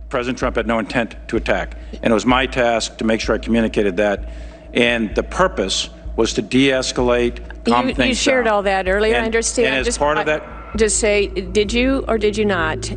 President Trump had no intent to attack. And it was my task to make sure I communicated that. And the purpose was to de-escalate, calm things down. You shared all that earlier, I And understand. as part of that, Just say, did you or did you not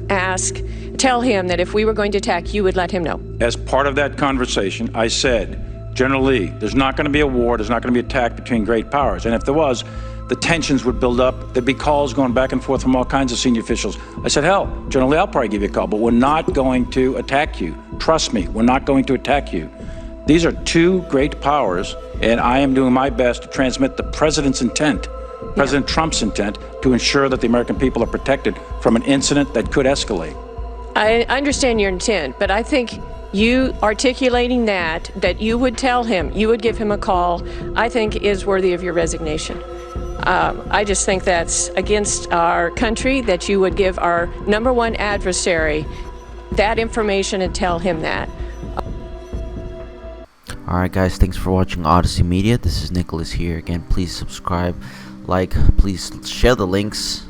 tell him that if we were going to attack, you would let him know? as part of that conversation, I said, General Lee, there's not going to be a war, there's not going to be an attack between great powers. And if there was, the tensions would build up. There'd be calls going back and forth from all kinds of senior officials. I said, hell, General Lee, I'll probably give you a call, but we're not going to attack you. Trust me, we're not going to attack you. These are two great powers, and I am doing my best to transmit the president's intent, President Trump's intent, to ensure that the American people are protected from an incident that could escalate. I understand your intent, but I think you articulating that you would tell him, you would give him a call, I think is worthy of your resignation. I just think that's against our country, that you would give our number one adversary that information and tell him that. Alright guys, thanks for watching Odyssey Media. This is Nicholas here. Again, please subscribe, like, please share the links.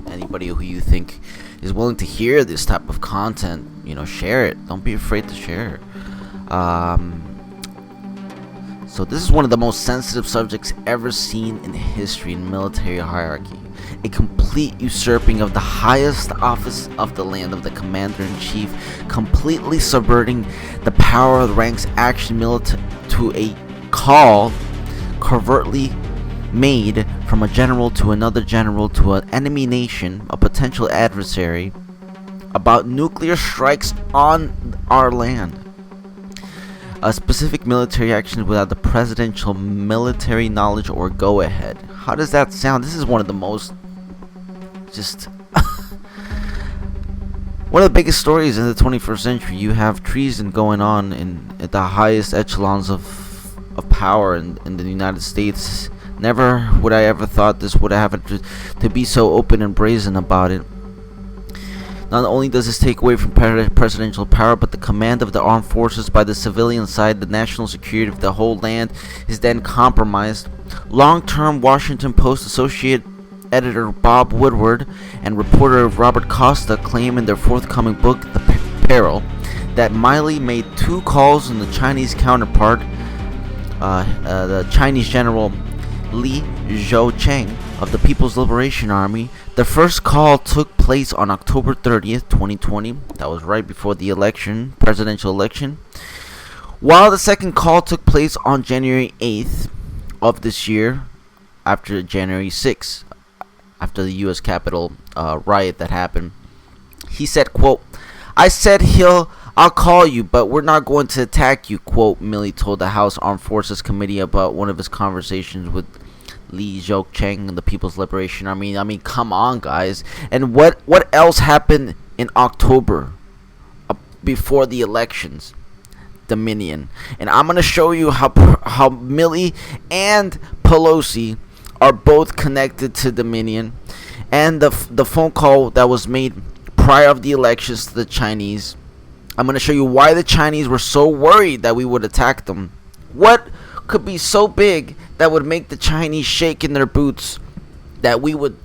Anybody who you think is willing to hear this type of content, share it. Don't be afraid to share it. So this is one of the most sensitive subjects ever seen in history in military hierarchy. A complete usurping of the highest office of the land of the commander-in-chief, completely subverting the power of the ranks action to a call covertly made from a general to another general to an enemy nation, a potential adversary, about nuclear strikes on our land. A specific military action without the presidential military knowledge or go-ahead. How does that sound? This is one of the most one of the biggest stories in the 21st century. You have treason going on at the highest echelons of power in the United States. Never would I ever thought this would happen to be so open and brazen about it. Not only does this take away from presidential power, but the command of the armed forces by the civilian side, the national security of the whole land is then compromised. Longtime Washington Post associate editor Bob Woodward and reporter Robert Costa claim in their forthcoming book, The Peril, that Milley made two calls on the Chinese counterpart, the Chinese General Zuocheng of the People's Liberation Army. The first call took place on October 30th, 2020. That was right before the presidential election. While the second call took place on January 8th of this year, after January 6th, after the U.S. Capitol riot that happened. He said, quote, I said I'll call you, but we're not going to attack you, quote, Milley told the House Armed Forces Committee about one of his conversations with Zuocheng and the People's Liberation Army. I mean, come on, guys. And what else happened in October before the elections? Dominion. And I'm going to show you how Milley and Pelosi are both connected to Dominion, and the phone call that was made prior of the elections to the Chinese. I'm going to show you why the Chinese were so worried that we would attack them. What could be so big that would make the Chinese shake in their boots that we would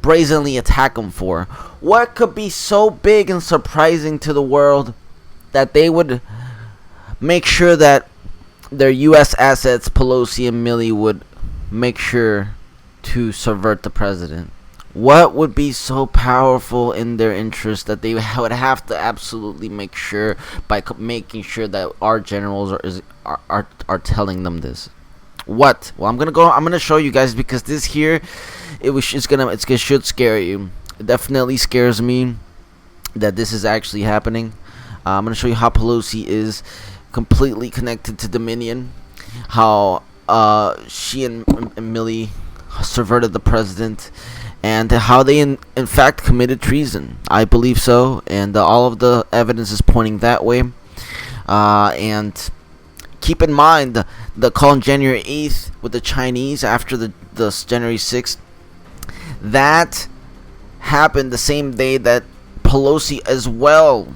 brazenly attack them for? What could be so big and surprising to the world that they would make sure that their U.S. assets, Pelosi and Millie, would make sure to subvert the president? What would be so powerful in their interest that they would have to absolutely make sure by making sure that our generals are telling them this? What? Well, I'm gonna show you guys, because this here, it should scare you. It definitely scares me that this is actually happening. I'm gonna show you how Pelosi is completely connected to Dominion, how she and Millie, subverted the president, and how they in fact committed treason. I believe so, and all of the evidence is pointing that way. And keep in mind the call on January 8th with the Chinese after the January 6th. That happened the same day that Pelosi as well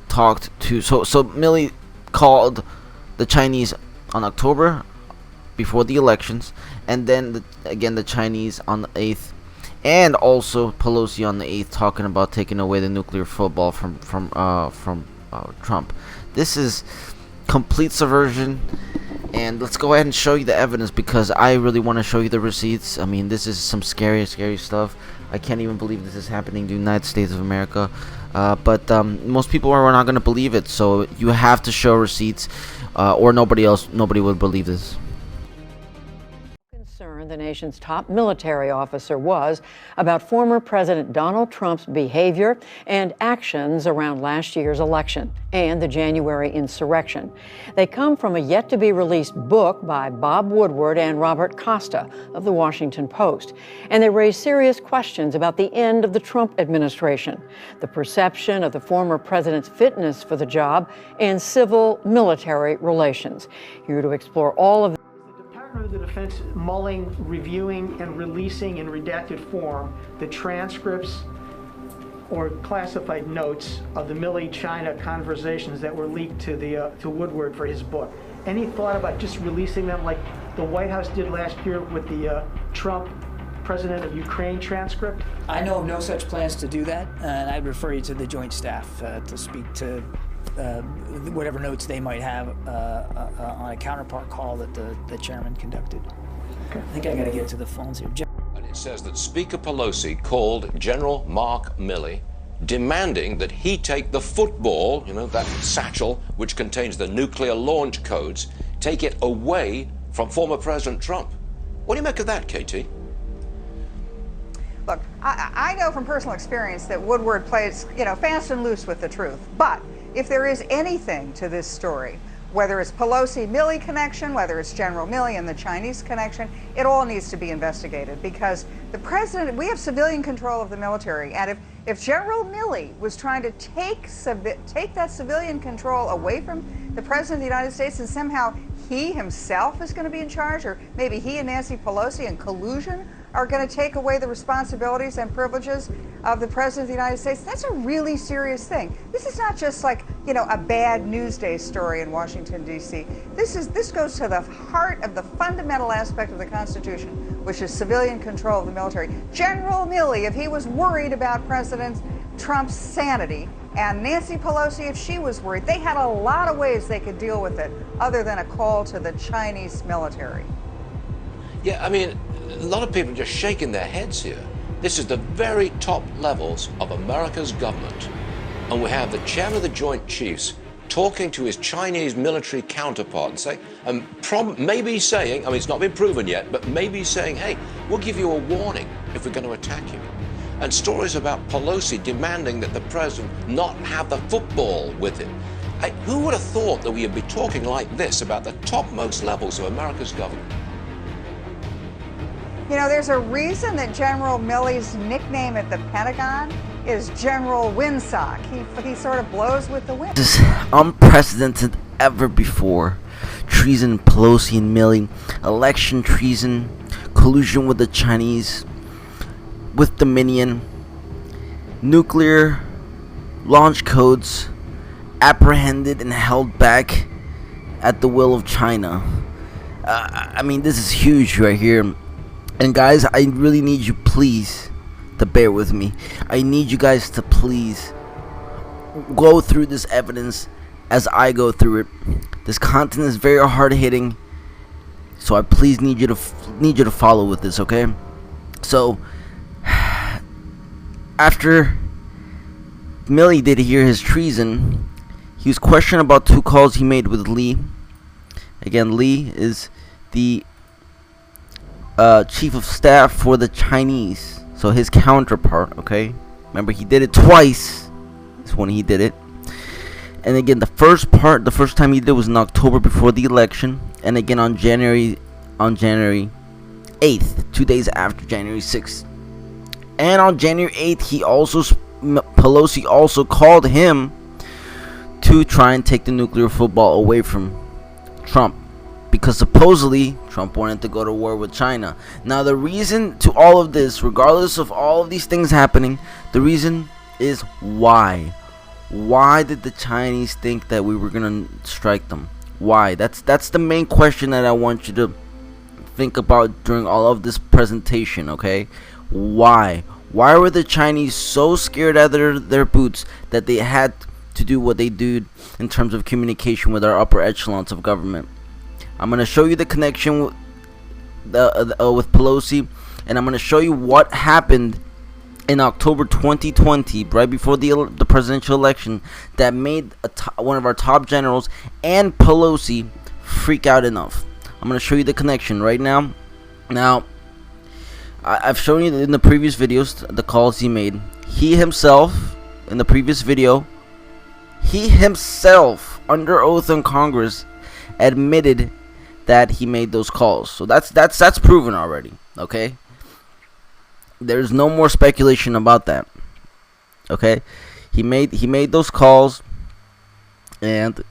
talked to. So Milley called the Chinese on October before the elections, and then again the Chinese on the 8th, and also Pelosi on the 8th talking about taking away the nuclear football from Trump. This is complete subversion, and let's go ahead and show you the evidence, because I really want to show you the receipts. I mean, this is some scary stuff. I can't even believe this is happening in the United States of America. But most people are not going to believe it, so you have to show receipts, or nobody would believe this. The nation's top military officer was about former President Donald Trump's behavior and actions around last year's election and the January insurrection. They come from a yet-to-be-released book by Bob Woodward and Robert Costa of the Washington Post, and they raise serious questions about the end of the Trump administration, the perception of the former president's fitness for the job, and civil-military relations. Here to explore all of Department of the Defense mulling, reviewing, and releasing in redacted form the transcripts or classified notes of the Milley-China conversations that were leaked to Woodward for his book. Any thought about just releasing them like the White House did last year with the Trump President of Ukraine transcript? I know of no such plans to do that, and I'd refer you to the Joint Staff to speak to whatever notes they might have on a counterpart call that the chairman conducted. Okay. I think I got to get to the phones here. And it says that Speaker Pelosi called General Mark Milley, demanding that he take the football, that satchel which contains the nuclear launch codes, take it away from former President Trump. What do you make of that, KT? Look, I know from personal experience that Woodward plays, fast and loose with the truth. But if there is anything to this story, whether it's Pelosi-Milley connection, whether it's General Milley and the Chinese connection, it all needs to be investigated, because the president, we have civilian control of the military, and if General Milley was trying to take that civilian control away from the president of the United States, and somehow he himself is going to be in charge, or maybe he and Nancy Pelosi in collusion are going to take away the responsibilities and privileges of the President of the United States, that's a really serious thing. This is not just like, a bad Newsday story in Washington, D.C. This goes to the heart of the fundamental aspect of the Constitution, which is civilian control of the military. General Milley, if he was worried about President Trump's sanity, and Nancy Pelosi, if she was worried, they had a lot of ways they could deal with it other than a call to the Chinese military. Yeah, I mean, a lot of people are just shaking their heads here. This is the very top levels of America's government. And we have the chairman of the Joint Chiefs talking to his Chinese military counterpart and maybe saying, it's not been proven yet, but maybe saying, hey, we'll give you a warning if we're going to attack you. And stories about Pelosi demanding that the president not have the football with him. Who would have thought that we would be talking like this about the topmost levels of America's government? There's a reason that General Milley's nickname at the Pentagon is General Windsock. He sort of blows with the wind. This is unprecedented ever before. Treason, Pelosi and Milley, election treason, collusion with the Chinese, with Dominon, nuclear launch codes apprehended and held back at the will of China. This is huge right here. And guys, I really need you, please, to bear with me. I need you guys to please go through this evidence as I go through it. This content is very hard-hitting, so I please need you to follow with this, okay? So, after Milley did hear his treason, he was questioned about 2 calls he made with Lee. Again, Lee is the chief of staff for the Chinese, so his counterpart, okay? Remember, he did it twice. This one he did it. And again, the first time he did it was in October before the election, and again on January 8th, 2 days after January 6th. And on January 8th, Pelosi also called him to try and take the nuclear football away from Trump, because supposedly Trump wanted to go to war with China. Now, the reason to all of this, regardless of all of these things happening, the reason is why. Why did the Chinese think that we were gonna strike them? Why? That's the main question that I want you to think about during all of this presentation, okay? Why? Why were the Chinese so scared out of their boots that they had to do what they did in terms of communication with our upper echelons of government? I'm going to show you the connection with Pelosi, and I'm going to show you what happened in October 2020, right before the presidential election, that made one of our top generals and Pelosi freak out enough. I'm going to show you the connection right now. Now, I've shown you in the previous videos the calls he made. He himself, in the previous video, he himself, under oath in Congress, admitted that he made those calls. So that's proven already, okay? There's no more speculation about that. Okay? He made those calls, and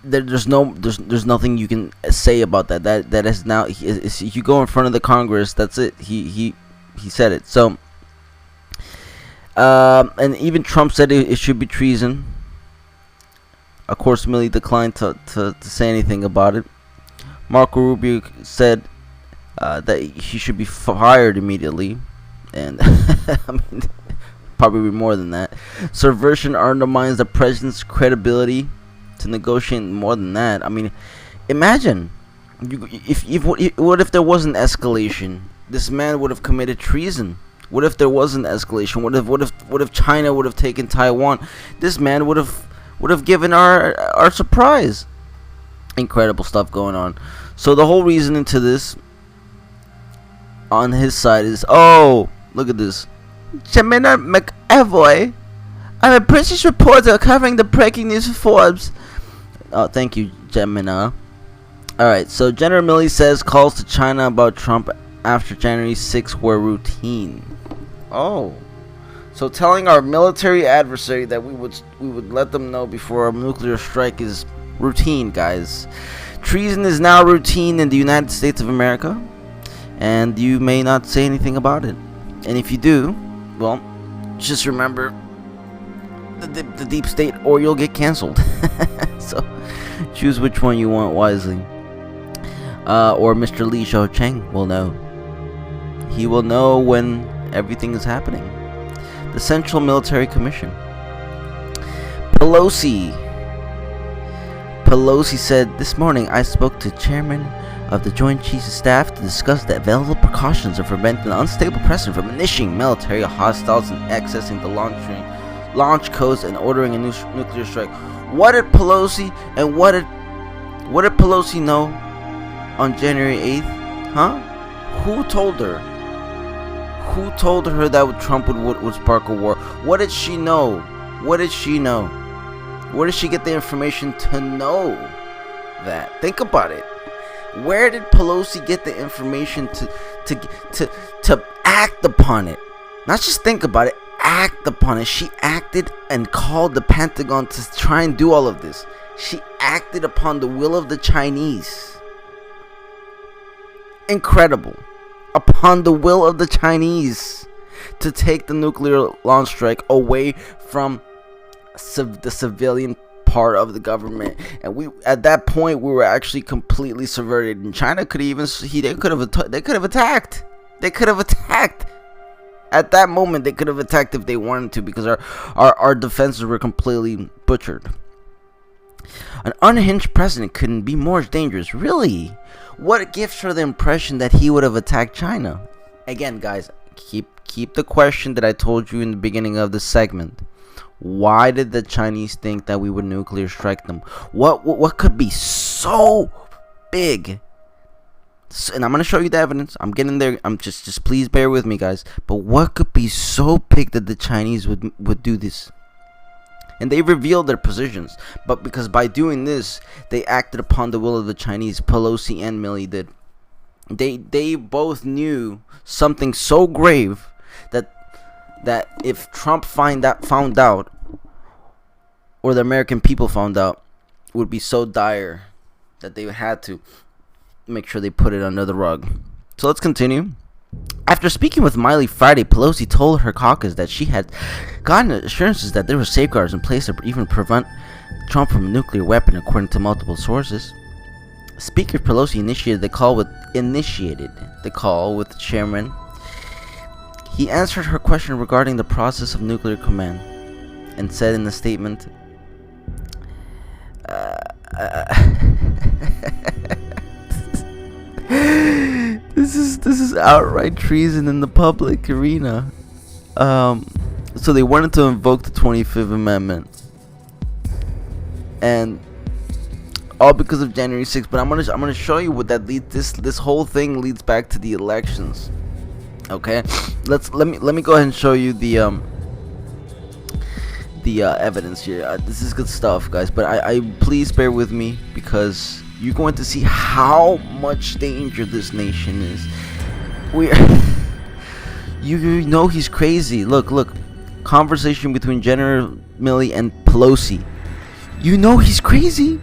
there's nothing you can say about that. That is now, if you go in front of the Congress, that's it. He said it. So and even Trump said it should be treason. Of course, Milley declined to say anything about it. Marco Rubio said that he should be fired immediately, and I mean, probably more than that. Subversion undermines the president's credibility to negotiate more than that. I mean, imagine what if there was an escalation? This man would have committed treason. What if there was an escalation? What if China would have taken Taiwan? This man would have given our surprise. Incredible stuff going on. So the whole reason into this on his side is, oh, look at this. Jemina McAvoy, I'm a British reporter covering the breaking news for Forbes. Oh, thank you, Jemina. Alright, so General Milley says calls to China about Trump after January 6th were routine. Oh. So telling our military adversary that we would let them know before a nuclear strike is routine, guys. Treason is now routine in the United States of America, and you may not say anything about it. And if you do, well, just remember the deep state, or you'll get canceled. So choose which one you want wisely. Or Mr. Li Zuocheng will know. He will know when everything is happening. The Central Military Commission. Pelosi said, this morning I spoke to Chairman of the Joint Chiefs of Staff to discuss the available precautions of preventing an unstable president from initiating military hostiles and accessing the launch codes and ordering a nuclear strike. What did Pelosi and what did Pelosi know on January 8th? Huh? Who told her? Who told her that Trump would spark a war? What did she know? What did she know? Where did she get the information to know that? Think about it. Where did Pelosi get the information to act upon it? Not just think about it, act upon it. She acted and called the Pentagon to try and do all of this. She acted upon the will of the Chinese. Incredible. Upon the will of the Chinese to take the nuclear launch strike away from the civilian part of the government. And we, at that point, we were actually completely subverted. And China could even they could have attacked. At that moment, they could have attacked if they wanted to, because our defenses were completely butchered. An unhinged president couldn't be more dangerous. Really? What gives her the impression that he would have attacked China? Again, guys, keep the question that I told you in the beginning of this segment. Why did the Chinese think that we would nuclear strike them? What could be so big? And I'm gonna show you the evidence. I'm getting there. I'm just please bear with me, guys. But what could be so big that the Chinese would do this? And they revealed their positions, but because by doing this, they acted upon the will of the Chinese. Pelosi and Millie did. They both knew something so grave that if Trump found out, or the American people found out, it would be so dire that they had to make sure they put it under the rug. So let's continue. After speaking with Miley Friday, Pelosi told her caucus that she had gotten assurances that there were safeguards in place to even prevent Trump from a nuclear weapon, according to multiple sources. Speaker Pelosi initiated the call with the chairman. He answered her question regarding the process of nuclear command and said in the statement, This is outright treason in the public arena. So they wanted to invoke the 25th Amendment, and all because of January 6th. But I'm gonna show you what that leads. This whole thing leads back to the elections. Okay, let me go ahead and show you the evidence here. This is good stuff, guys. But I please bear with me, because you're going to see how much danger this nation is. You know he's crazy. Look. Conversation between General Milley and Pelosi. You know he's crazy.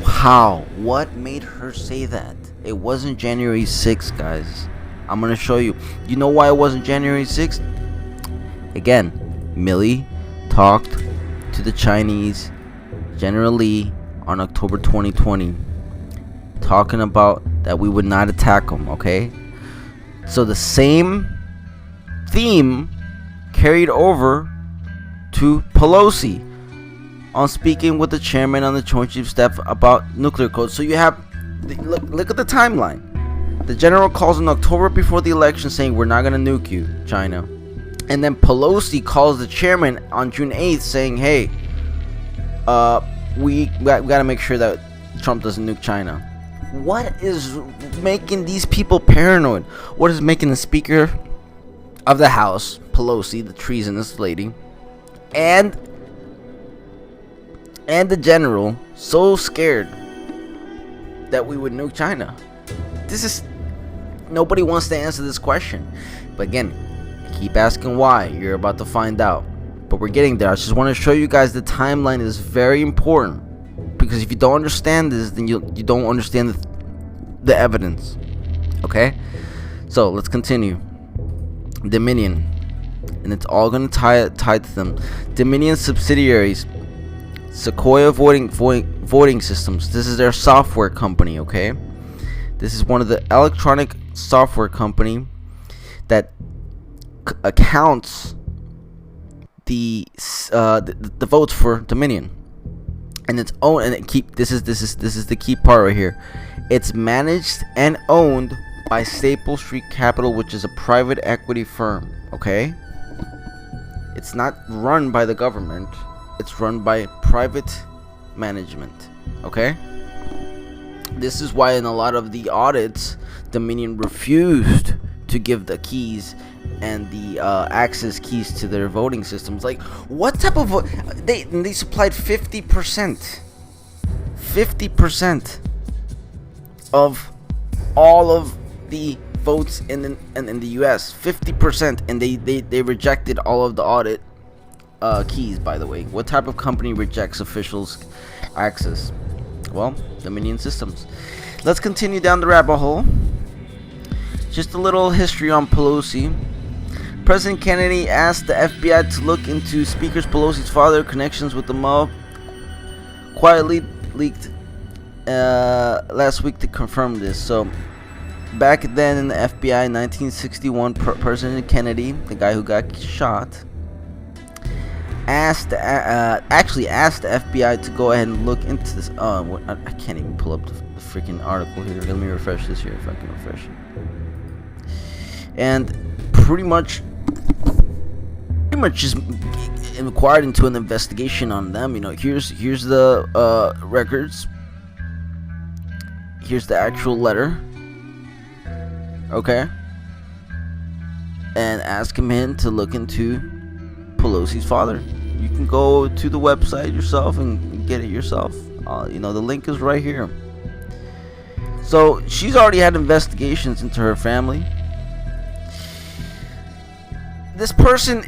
How? What made her say that? It wasn't January 6th, guys. I'm gonna show you. You know why it wasn't January 6th? Again, Milley talked to the Chinese General Lee on October 2020, talking about that we would not attack them, okay? So the same theme carried over to Pelosi on speaking with the chairman on the Joint Chiefs Staff about nuclear codes. So you have, look at the timeline. The general calls in October before the election saying we're not going to nuke you, China. And then Pelosi calls the chairman on June 8th saying, hey, we got to make sure that Trump doesn't nuke China. What is making these people paranoid? What is making the Speaker of the House, Pelosi, the treasonous lady, and the general so scared that we would nuke China? Nobody wants to answer this question. But again, keep asking why. You're about to find out. But we're getting there. I just want to show you guys the timeline is very important, because if you don't understand this, then you don't understand the evidence. Okay? So let's continue. Dominion, and it's all going to tie to them. Dominion subsidiaries, Sequoia voting systems. This is their software company. Okay, this is one of the electronic software company that accounts the votes for Dominion, and it's owned. And this is the key part right here. It's managed and owned by Staple Street Capital, which is a private equity firm. Okay, it's not run by the government. It's run by private management. Okay, this is why in a lot of the audits, Dominion refused to give the keys and the access keys to their voting systems. Like, what type of they supplied 50% of all of the votes in the US, 50%, and they rejected all of the audit keys. By the way, what type of company rejects officials' access? Well, Dominion Systems. Let's continue down the rabbit hole. Just a little history on Pelosi. President Kennedy asked the FBI to look into Speaker Pelosi's father connections with the mob. Quietly leaked last week to confirm this. So back then in the FBI in 1961, President Kennedy, the guy who got shot, actually asked the FBI to go ahead and look into this. I can't even pull up the freaking article here. Let me refresh this here if I can refresh it. And pretty much just inquired into an investigation on them. You know, here's the records. Here's the actual letter. Okay. And ask him to look into Pelosi's father. You can go to the website yourself and get it yourself. The link is right here. So she's already had investigations into her family. This person,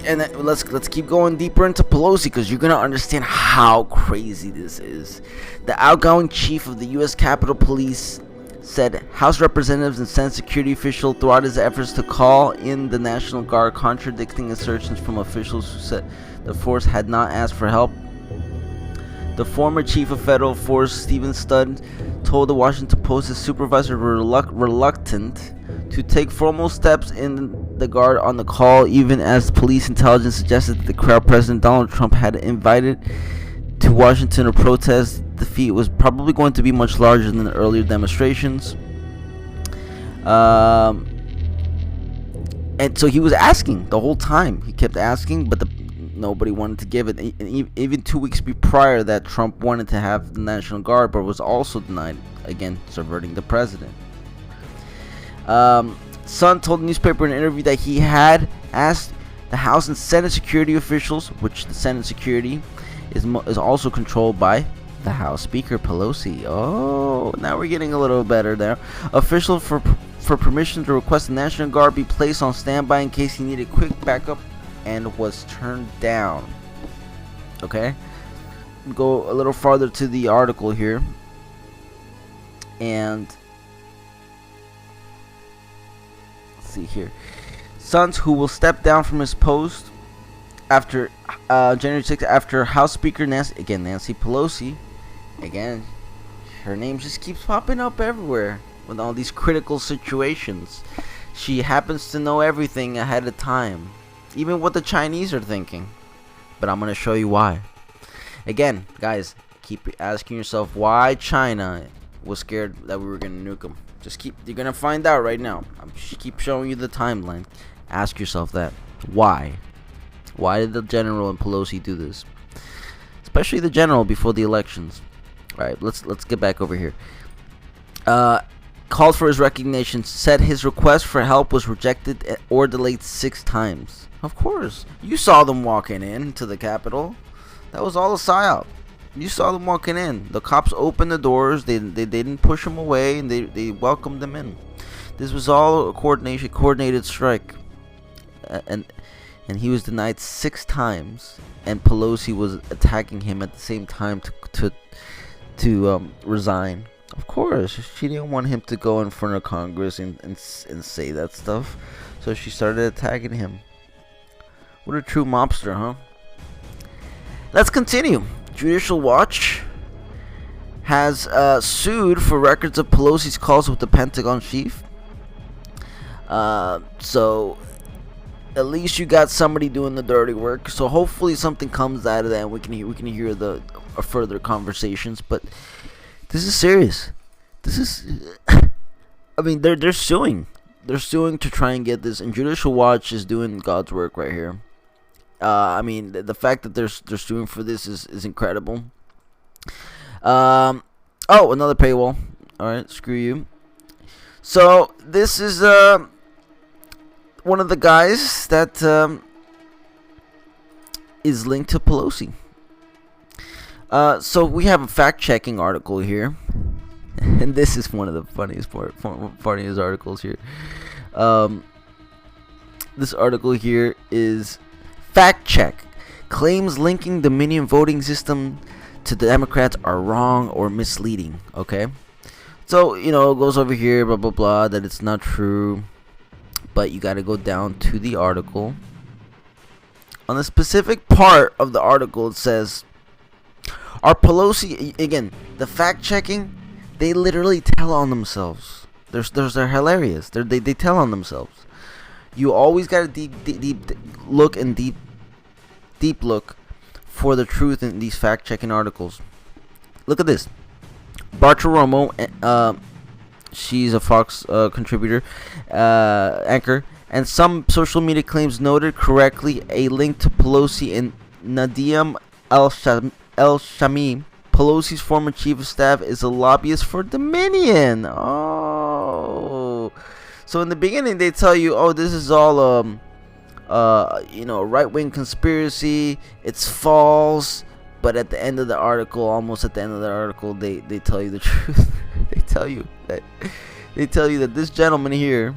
and let's keep going deeper into Pelosi, because you're gonna understand how crazy this is. The outgoing chief of the U.S. Capitol Police said House representatives and Senate security officials throughout his efforts to call in the National Guard, contradicting assertions from officials who said the force had not asked for help. The former chief of federal force, Stephen Studd, told the Washington Post his supervisor were reluctant to take formal steps in the Guard on the call, even as police intelligence suggested that the crowd President Donald Trump had invited to Washington to protest the defeat was probably going to be much larger than the earlier demonstrations. And so he was asking the whole time. He kept asking, but nobody wanted to give it. And even 2 weeks prior that, Trump wanted to have the National Guard, but was also denied, again, subverting the president. Sun told the newspaper in an interview that he had asked the House and Senate security officials, which the Senate security is also controlled by the House Speaker Pelosi. Oh, now we're getting a little better there. Official for permission to request the National Guard be placed on standby in case he needed quick backup, and was turned down. Okay, go a little farther to the article here, and let's see here. Sons, who will step down from his post after January 6th, after House Speaker Nancy Pelosi, again, her name just keeps popping up everywhere with all these critical situations. She happens to know everything ahead of time, even what the Chinese are thinking. But I'm going to show you why. Again, guys, keep asking yourself why China was scared that we were going to nuke them. You're going to find out right now. I'm just keep showing you the timeline. Ask yourself that. Why? Why did the general and Pelosi do this? Especially the general before the elections. Alright, let's get back over here. Called for his resignation, said his request for help was rejected or delayed 6 times. Of course. You saw them walking in to the Capitol. That was all a psyop. You saw them walking in. The cops opened the doors. They didn't push them away, and they welcomed them in. This was all a coordinated strike. And he was denied 6 times, and Pelosi was attacking him at the same time to resign. Of course, she didn't want him to go in front of Congress and say that stuff, so she started attacking him. What a true mobster, huh? Let's continue. Judicial Watch has sued for records of Pelosi's calls with the Pentagon chief. So at least you got somebody doing the dirty work. So hopefully something comes out of that, and we can hear the further conversations. But this is serious. This is, I mean, they're suing. They're suing to try and get this, and Judicial Watch is doing God's work right here. I mean, the fact that they're suing for this is incredible. Oh, another paywall. All right, screw you. So this is one of the guys that is linked to Pelosi. So we have a fact-checking article here, and this is one of the funniest articles here. This article here is fact check. Claims linking Dominion voting system to the Democrats are wrong or misleading. Okay, so it goes over here, blah blah blah, that it's not true, but you got to go down to the article. On the specific part of the article, it says, "Are Pelosi," again, the fact checking, they literally tell on themselves. They're hilarious. They tell on themselves. You always got to deep look and deep look for the truth in these fact checking articles. Look at this. Bartiromo, she's a Fox contributor, anchor, and some social media claims noted correctly a link to Pelosi and Nadeem El-Shami. Pelosi's former chief of staff is a lobbyist for Dominion. Oh, so in the beginning they tell you, oh, this is all right-wing conspiracy. It's false. But at the end of the article, almost at the end of the article, they tell you the truth. tell you that this gentleman here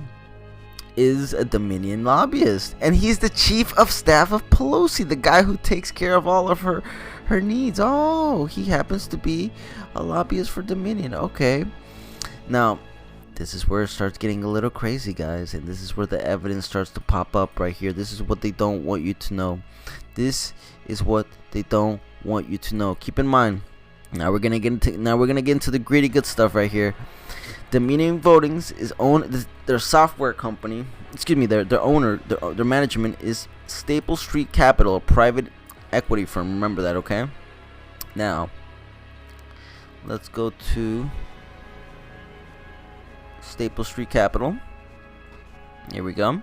is a Dominion lobbyist, and he's the chief of staff of Pelosi, the guy who takes care of all of her needs. Oh, he happens to be a lobbyist for Dominion. Okay, now this is where it starts getting a little crazy, guys, and this is where the evidence starts to pop up right here. This is what they don't want you to know. This is what they don't want you to know. Keep in mind. Now we're gonna get into the gritty good stuff right here. Dominion Votings is owned. Their software company, excuse me, their owner, their management is Staple Street Capital, a private equity firm. Remember that, okay? Now, let's go to Staple Street Capital. Here we go.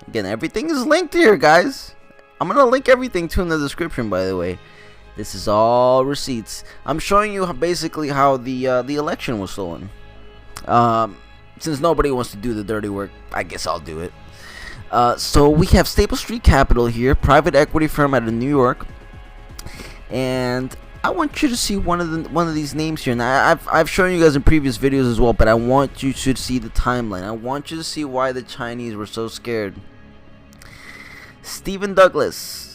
Again, everything is linked here, guys. I'm gonna link everything to in the description, by the way. This is all receipts. I'm showing you basically how the election was stolen. Since nobody wants to do the dirty work, I guess I'll do it. So we have Staple Street Capital here, private equity firm out of New York, and I want you to see one of these names here. Now I've shown you guys in previous videos as well, but I want you to see the timeline. I want you to see why the Chinese were so scared. Stephen Douglas.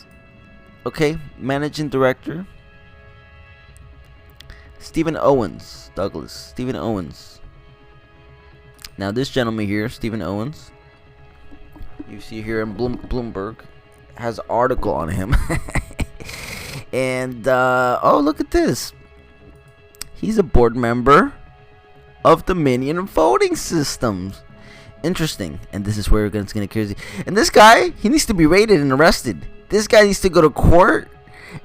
Okay, managing director. Stephen Owens. Now this gentleman here, Stephen Owens, you see here in Bloomberg, has an article on him. And oh, look at this. He's a board member of Dominion Voting Systems. Interesting. And this is where it's gonna get crazy. And this guy, he needs to be raided and arrested. This guy needs to go to court,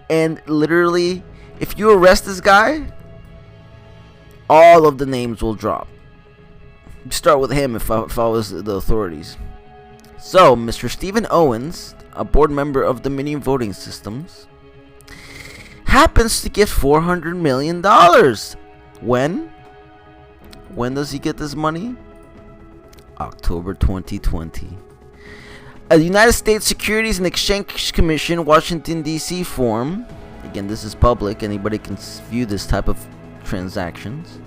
and literally, if you arrest this guy, all of the names will drop. Start with him if I was the authorities. So, Mr. Stephen Owens, a board member of Dominion Voting Systems, happens to get $400 million. When? When does he get this money? October 2020. A United States Securities and Exchange Commission, Washington, D.C. form. Again, this is public. Anybody can view this type of transactions.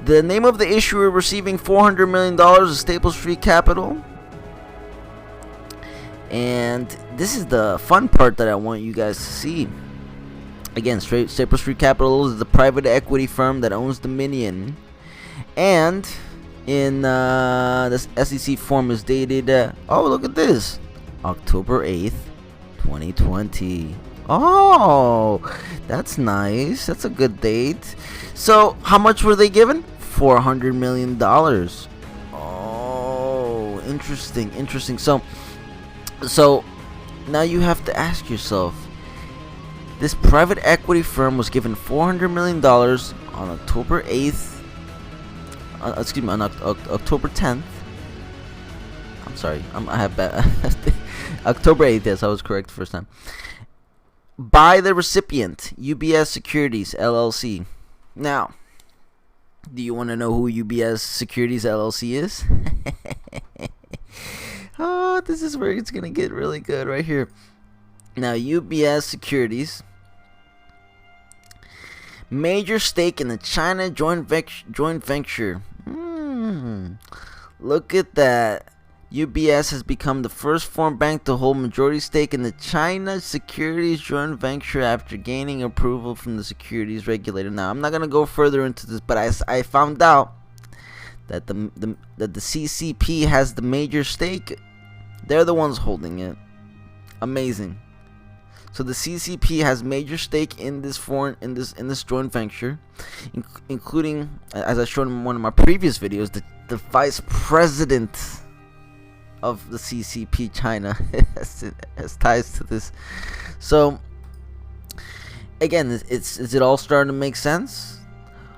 The name of the issuer receiving $400 million is Staple Street Capital. And this is the fun part that I want you guys to see. Again, Staple Street Capital is the private equity firm that owns Dominion. And in this SEC form is dated, oh, look at this, October 8th, 2020. Oh, that's nice. That's a good date. So, how much were they given? $400 million. Oh, interesting. So, now you have to ask yourself, this private equity firm was given $400 million on October 8th, on October 10th. I'm sorry, I have bad. October 8th, yes, I was correct the first time. By the recipient, UBS Securities LLC. Now, do you want to know who UBS Securities LLC is? Oh, this is where it's going to get really good right here. Now, UBS Securities, major stake in the China joint venture. Look at that. UBS has become the first foreign bank to hold majority stake in the China Securities joint venture after gaining approval from the securities regulator. Now, I'm not going to go further into this, but I found out that the CCP has the major stake. They're the ones holding it. Amazing. So the CCP has major stake in this joint venture, including, as I showed in one of my previous videos, the vice president of the CCP China has ties to this. So again, is it all starting to make sense?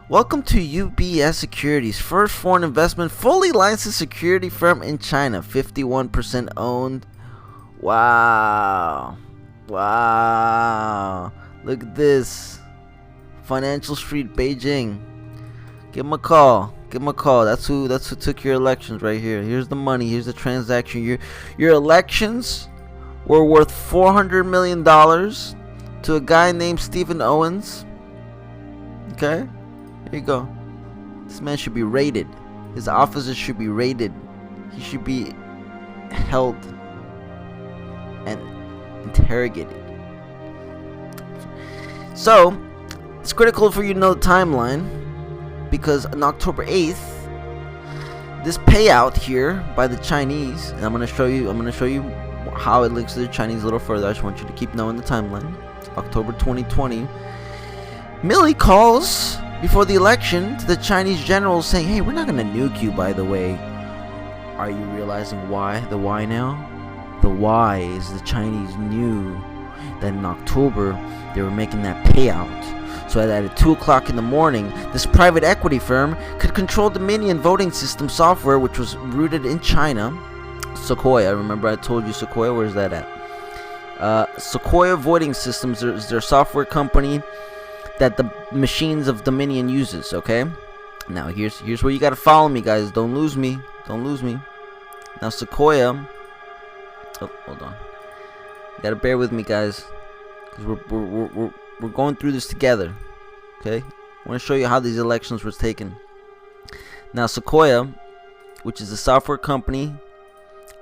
Welcome to UBS Securities, first foreign investment fully licensed security firm in China, 51% owned. Wow. Look at this. Financial Street, Beijing. Give them a call. That's who took your elections right here. Here's the money. Here's the transaction. Your elections were worth $400 million to a guy named Stephen Owens. Okay? Here you go. This man should be raided. His officers should be raided. He should be held and interrogated. So, it's critical for you to know the timeline, because on October 8th, this payout here by the Chinese, and I'm gonna show you how it links to the Chinese a little further. I just want you to keep knowing the timeline. October 2020, Milley calls before the election to the Chinese generals saying, "Hey, we're not gonna nuke you, by the way." Are you realizing why? The why now? The why is the Chinese knew that in October they were making that payout, so that at 2 o'clock in the morning, this private equity firm could control Dominion voting system software, which was rooted in China. Sequoia, remember I told you Sequoia, where's that at? Sequoia Voting Systems is their software company that the machines of Dominion uses, okay? Now here's where you gotta follow me, guys. Don't lose me. Now Sequoia, oh, hold on. You gotta bear with me, guys, because we're going through this together, okay? I want to show you how these elections were taken. Now Sequoia, which is a software company,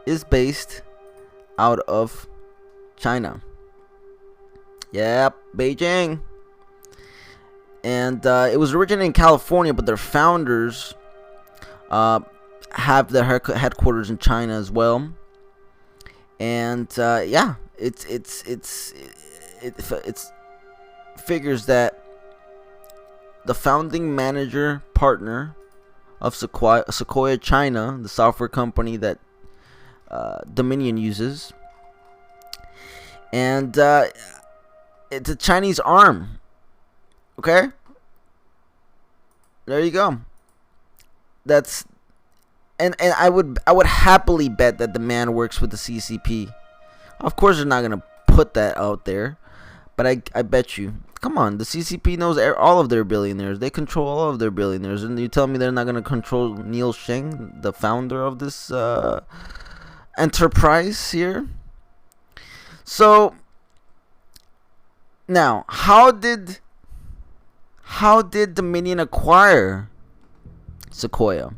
is based out of China. Yep, Beijing. And it was originated in California, but their founders have their headquarters in China as well. And yeah, it figures that the founding manager partner of Sequoia China, the software company that Dominion uses, and it's a Chinese arm. Okay, there you go. That's and I would happily bet that the man works with the CCP. Of course, they're not gonna put that out there, but I bet you. Come on, the CCP knows all of their billionaires. They control all of their billionaires, and you tell me they're not gonna control Zuocheng, the founder of this enterprise here? So now, how did Dominion acquire Sequoia,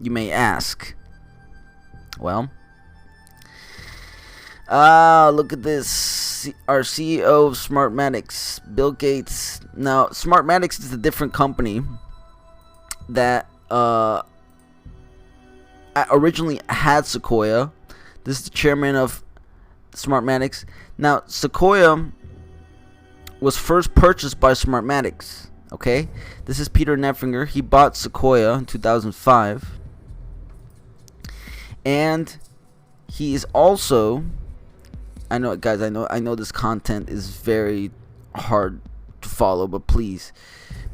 you may ask? Well, look at this. Our CEO of Smartmatics, Bill Gates. Now, Smartmatics is a different company that originally had Sequoia. This is the chairman of Smartmatics. Now, Sequoia was first purchased by Smartmatics. Okay, this is Peter Neffinger. He bought Sequoia in 2005, and he is also, I know, guys, I know this content is very hard to follow, but please,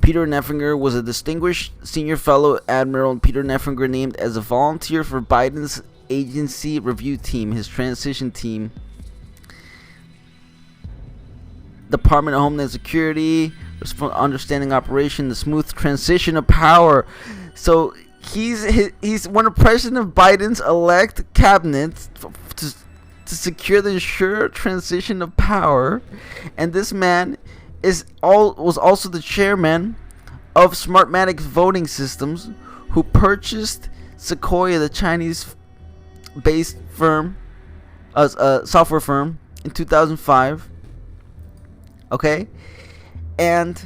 Peter Neffinger was a distinguished senior fellow admiral, and Peter Neffinger named as a volunteer for Biden's agency review team, his transition team, Department of Homeland Security, understanding operation, the smooth transition of power. So he's one of President Biden's elect cabinet to secure the ensured transition of power, and this man was also the chairman of Smartmatics Voting Systems, who purchased Sequoia, the Chinese-based firm, software firm, in 2005. Okay, and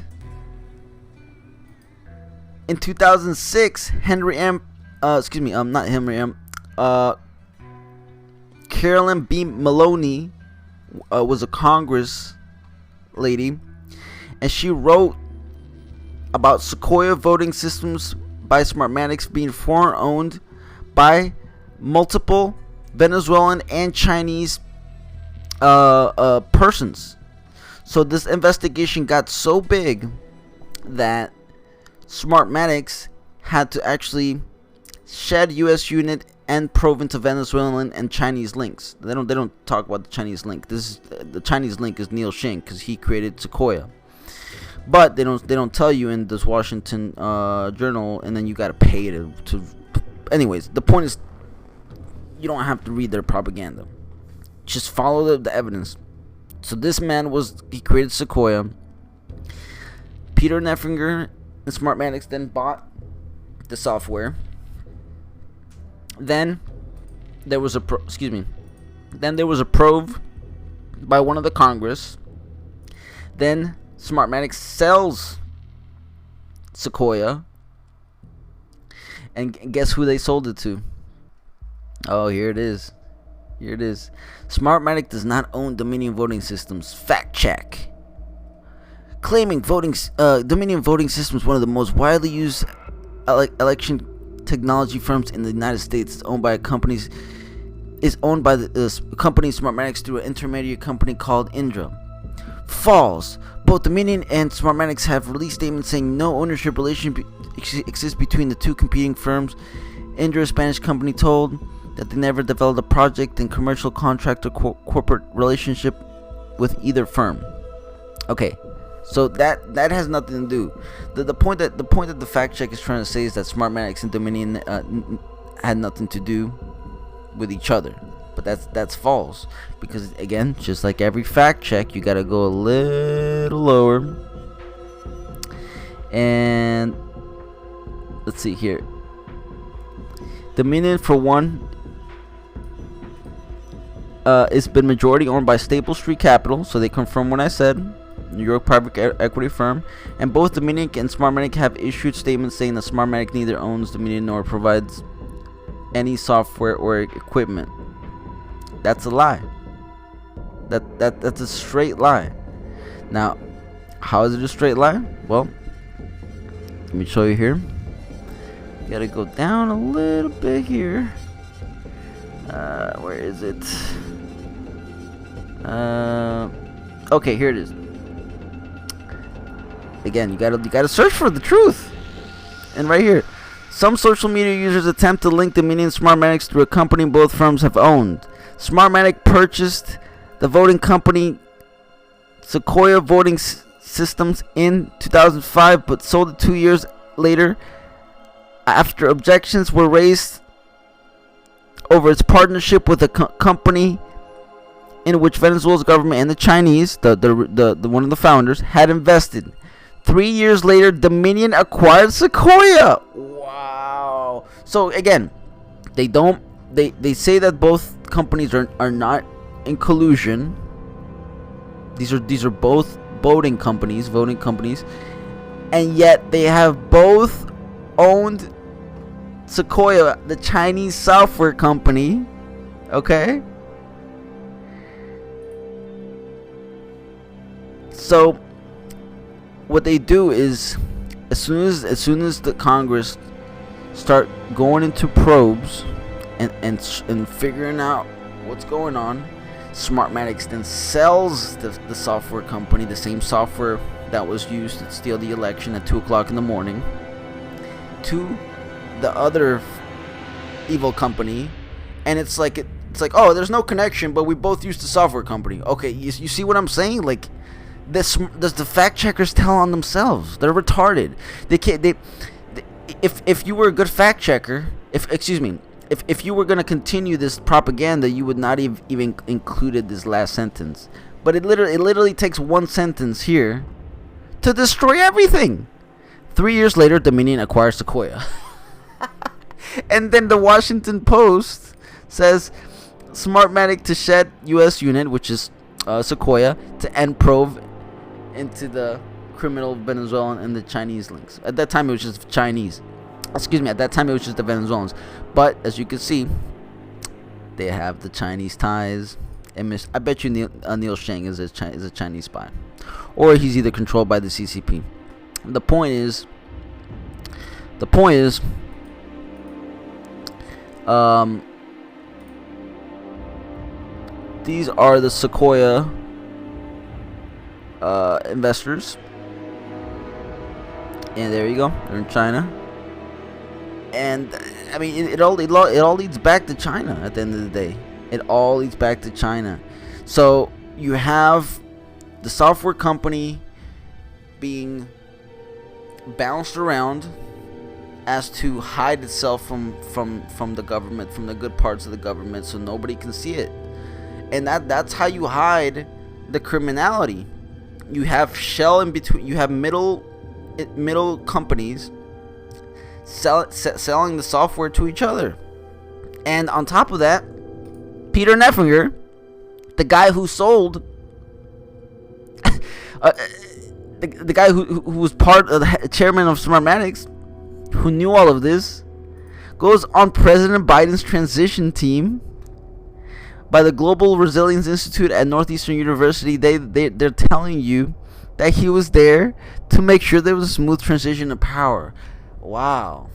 in 2006, Carolyn B. Maloney was a Congress lady, and she wrote about Sequoia voting systems by Smartmatics being foreign owned by multiple Venezuelan and Chinese persons. So this investigation got so big that Smartmatics had to actually shed U.S. unit and probe into Venezuelan and Chinese links. They don't talk about the Chinese link. The Chinese link is Zuocheng, because he created Sequoia. But they don't tell you in this Washington journal, and then you gotta pay to. Anyways, the point is, you don't have to read their propaganda. Just follow the evidence. So this man he created Sequoia. Peter Neffinger and Smartmatics then bought the software. Then there was a Then there was a probe by one of the Congress. Then Smartmatic sells Sequoia. And guess who they sold it to? Oh, here it is. Here it is. Smartmatic does not own Dominion Voting Systems. Fact check. Claiming Dominion Voting Systems, one of the most widely used election technology firms in the United States, is owned by the company Smartmatics through an intermediary company called Indra. False. Both Dominion and Smartmatics have released statements saying no ownership relationship exists between the two competing firms. Indra, a Spanish company, told that they never developed a project and commercial contract or corporate relationship with either firm. Okay, so that has nothing to do. The point that the fact check is trying to say is that Smartmatics and Dominion had nothing to do with each other. But that's false, because again, just like every fact check, you gotta go a little lower. And let's see here. Dominion, for one, it's been majority owned by Staple Street Capital, so they confirm what I said, New York private equity firm. And both Dominion and Smartmatic have issued statements saying that Smartmatic neither owns Dominion nor provides any software or equipment. That's a lie. That's a straight lie. Now, how is it a straight lie? Well, let me show you here. You gotta go down a little bit here. Where is it? Okay, here it is. Again, you gotta search for the truth. And right here, some social media users attempt to link Dominion and Smartmatics through a company both firms have owned. Smartmatic purchased the voting company Sequoia Voting Systems in 2005, but sold it 2 years later after objections were raised over its partnership with a company in which Venezuela's government and the Chinese, the one of the founders, had invested. 3 years later, Dominion acquired Sequoia. Wow. So again, they say that both companies are not in collusion. These are both voting companies, and yet they have both owned Sequoia, the Chinese software company. Okay? So what they do is, as soon as the Congress start going into probes and figuring out what's going on, Smartmatics then sells the software company, the same software that was used to steal the election at 2 o'clock in the morning, to the other evil company. And it's like, oh, there's no connection, but we both used the software company. Okay, you see what I'm saying? Like, does the fact checkers tell on themselves? They're retarded. They can't. If you were a good fact checker, if you were gonna continue this propaganda, you would not have even included this last sentence. But it literally takes one sentence here to destroy everything. 3 years later, Dominion acquires Sequoia. And then the Washington Post says Smartmatic to shed U.S. unit, which is Sequoia, to end probe into the criminal Venezuelan and the Chinese links. At that time, it was just Chinese. At that time, it was just the Venezuelans. But as you can see, they have the Chinese ties. And I bet you Neil Sheng is a Chinese spy, or he's either controlled by the CCP. The point is, these are the Sequoia investors, and there you go. They're in China. And I mean, it all leads back to China. At the end of the day, it all leads back to China. So you have the software company being bounced around as to hide itself from the government, from the good parts of the government, so nobody can see it. And that's how you hide the criminality. You have shell in between. You have middle companies selling the software to each other. And on top of that, Peter Neffinger, the guy who sold, the guy who was part of the chairman of Smartmatics, who knew all of this, goes on President Biden's transition team by the Global Resilience Institute at Northeastern University. They're telling you that he was there to make sure there was a smooth transition of power. Wow.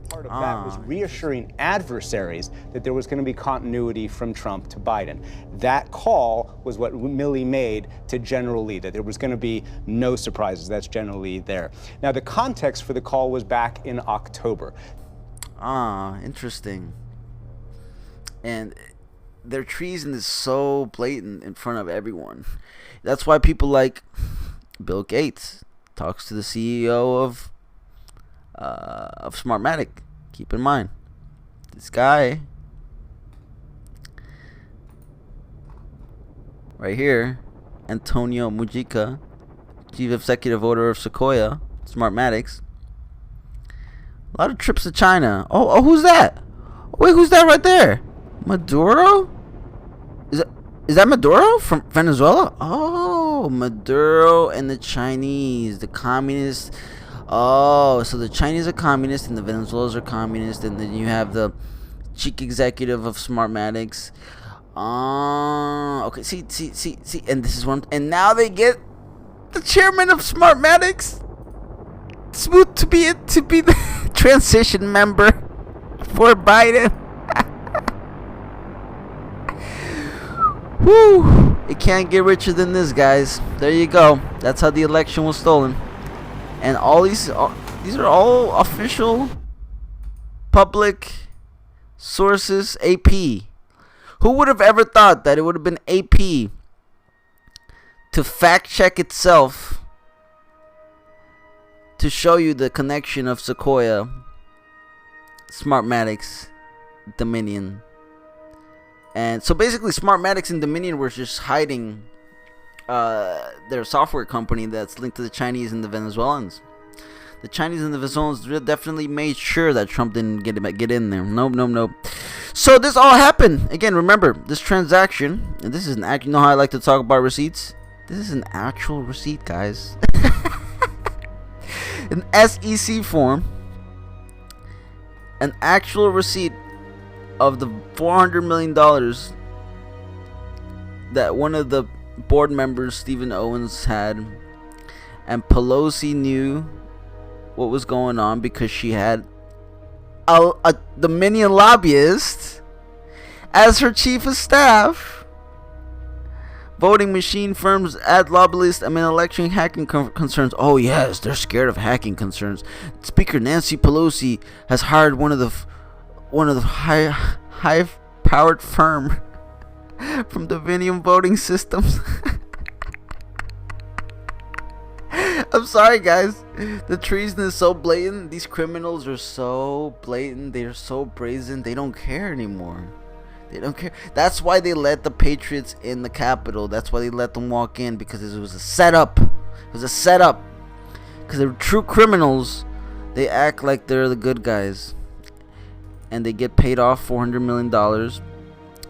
Part of that was reassuring adversaries that there was going to be continuity from Trump to Biden. That call was what Milley made to General Lee, that there was going to be no surprises. That's General Lee there. Now, the context for the call was back in October. Interesting. And their treason is so blatant in front of everyone. That's why people like Bill Gates talks to the CEO of Smartmatic. Keep in mind, this guy right here, Antonio Mujica, Chief Executive Order of Sequoia Smartmatics. A lot of trips to China. Oh, who's that? Wait, who's that right there? Maduro? Is that Maduro from Venezuela? Oh, Maduro and the Chinese, the communists. Oh, so the Chinese are communist and the Venezuelans are communist, and then you have the chief executive of Smartmatics. Okay, see, and this is one, and now they get the chairman of Smartmatics, smooth to be the transition member for Biden. Woo! It can't get richer than this, guys. There you go. That's how the election was stolen. And all these are all official, public sources. AP. Who would have ever thought that it would have been AP to fact check itself to show you the connection of Sequoia, Smartmatics, Dominion. And so basically Smartmatics and Dominion were just hiding their software company that's linked to the Chinese and the Venezuelans. The Chinese and the Venezuelans definitely made sure that Trump didn't get in there. Nope. So this all happened. Again, remember, this transaction, and this is an act. You know how I like to talk about receipts? This is an actual receipt, guys. An SEC form. An actual receipt of the $400 million that one of the board members, Stephen Owens, had, and Pelosi knew what was going on because she had a Dominion lobbyist as her chief of staff. Voting machine firms, ad lobbyists, election hacking concerns. Oh yes, they're scared of hacking concerns. Speaker Nancy Pelosi has hired one of the high-powered firm from Dominion voting systems. I'm sorry, guys. The treason is so blatant. These criminals are so blatant. They're so brazen. They don't care anymore. They don't care. That's why they let the Patriots in the Capitol. That's why they let them walk in, because it was a setup. It was a setup. Because they're true criminals. They act like they're the good guys. And they get paid off $400 million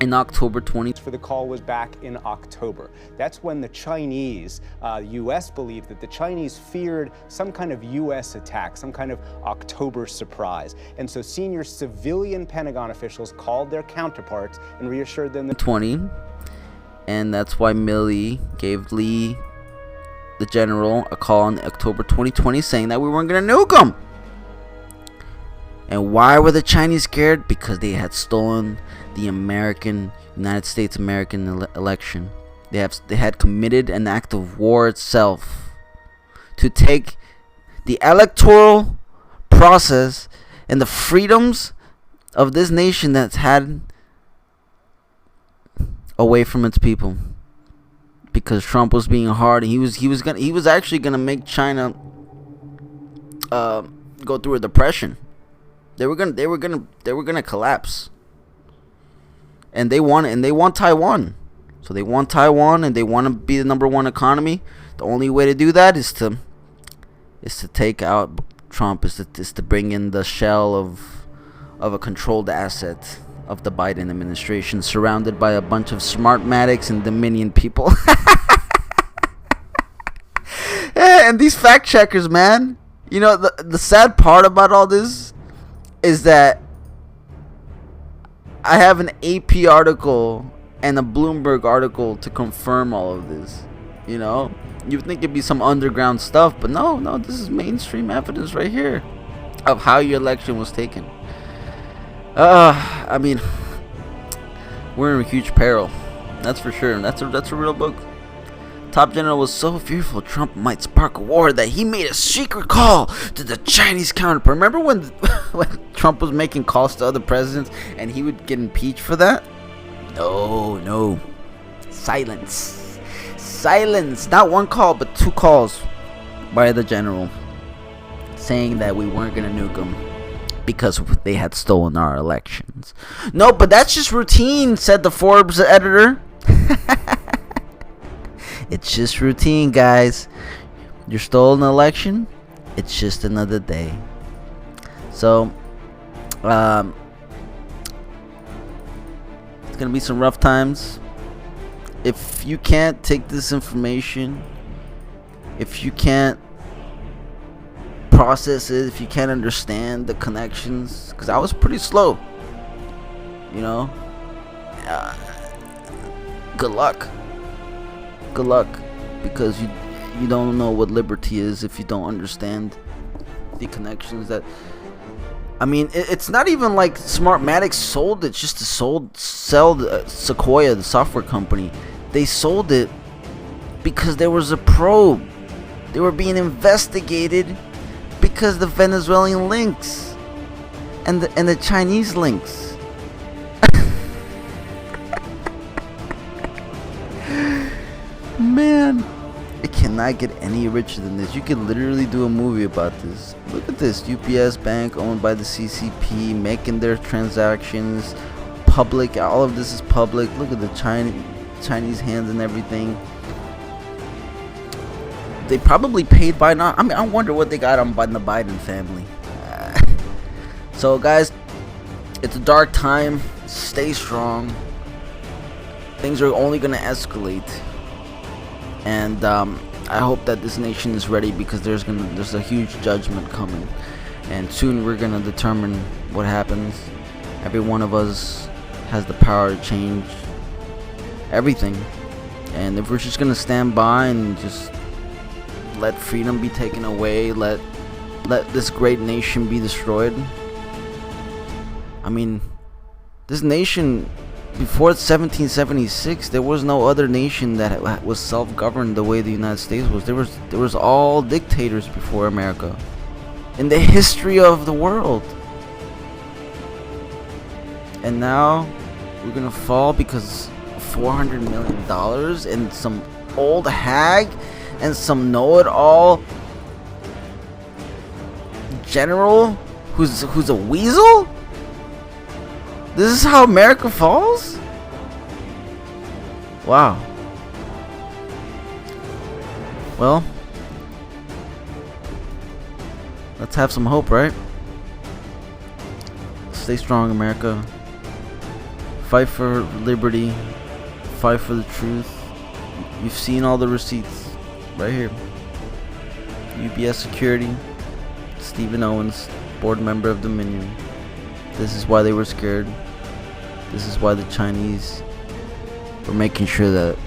in October 20. For the call was back in October. That's when the Chinese, U.S. believed that the Chinese feared some kind of U.S. attack, some kind of October surprise. And so senior civilian Pentagon officials called their counterparts and reassured them that 20. And that's why Milley gave Lee, the general, a call in October 2020 saying that we weren't going to nuke them. And why were the Chinese scared? Because they had stolen the United States American election. They had committed an act of war itself to take the electoral process and the freedoms of this nation that's had away from its people. Because Trump was being hard, and he was actually gonna make China go through a depression. They were gonna collapse. And they want Taiwan. So they want Taiwan, and they want to be the #1 economy. The only way to do that is to take out Trump is to bring in the shell of a controlled asset of the Biden administration, surrounded by a bunch of Smartmatics and Dominion people. Yeah, and these fact checkers, man. You know, the sad part about all this is that I have an AP article and a Bloomberg article to confirm all of this. You know, you would think it'd be some underground stuff, but no, this is mainstream evidence right here of how your election was taken. I mean, we're in a huge peril, that's for sure. That's a real book. Top general was so fearful Trump might spark a war that he made a secret call to the Chinese counterpart. Remember when Trump was making calls to other presidents and he would get impeached for that? No. Silence. Not one call, but 2 calls by the general saying that we weren't going to nuke them because they had stolen our elections. No, but that's just routine, said the Forbes editor. It's just routine, guys. Your stolen election, it's just another day. So, it's gonna be some rough times. If you can't take this information, if you can't process it, if you can't understand the connections, because I was pretty slow, you know, good luck, because you don't know what liberty is if you don't understand the connections that, I mean, it's not even like Smartmatics sold it just to sell Sequoia, the software company. They sold it because there was a probe. They were being investigated because the Venezuelan links and the Chinese links. Man, it cannot get any richer than this. You could literally do a movie about this. Look at this. UPS Bank, owned by the CCP, making their transactions public. All of this is public. Look at the Chinese hands and everything. They probably paid Biden. I mean, I wonder what they got on the Biden family. So, guys, it's a dark time. Stay strong. Things are only going to escalate. And I hope that this nation is ready, because there's a huge judgment coming, and soon we're gonna determine what happens. Every one of us has the power to change everything, and if we're just gonna stand by and just let freedom be taken away, let this great nation be destroyed. I mean, this nation, before 1776, there was no other nation that was self-governed the way the United States was. There was all dictators before America in the history of the world. And now we're gonna fall because $400 million and some old hag and some know-it-all general who's a weasel. This is how America falls? Wow. Well, let's have some hope, right? Stay strong, America. Fight for liberty. Fight for the truth. You've seen all the receipts right here. UBS Security. Stephen Owens, board member of Dominion. This is why they were scared. This is why the Chinese were making sure that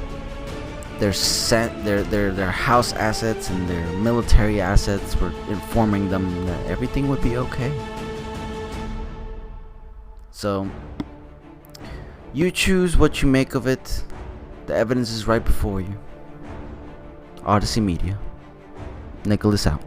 their house assets and their military assets were informing them that everything would be okay. So, you choose what you make of it. The evidence is right before you. Odyssey Media. Nicholas out.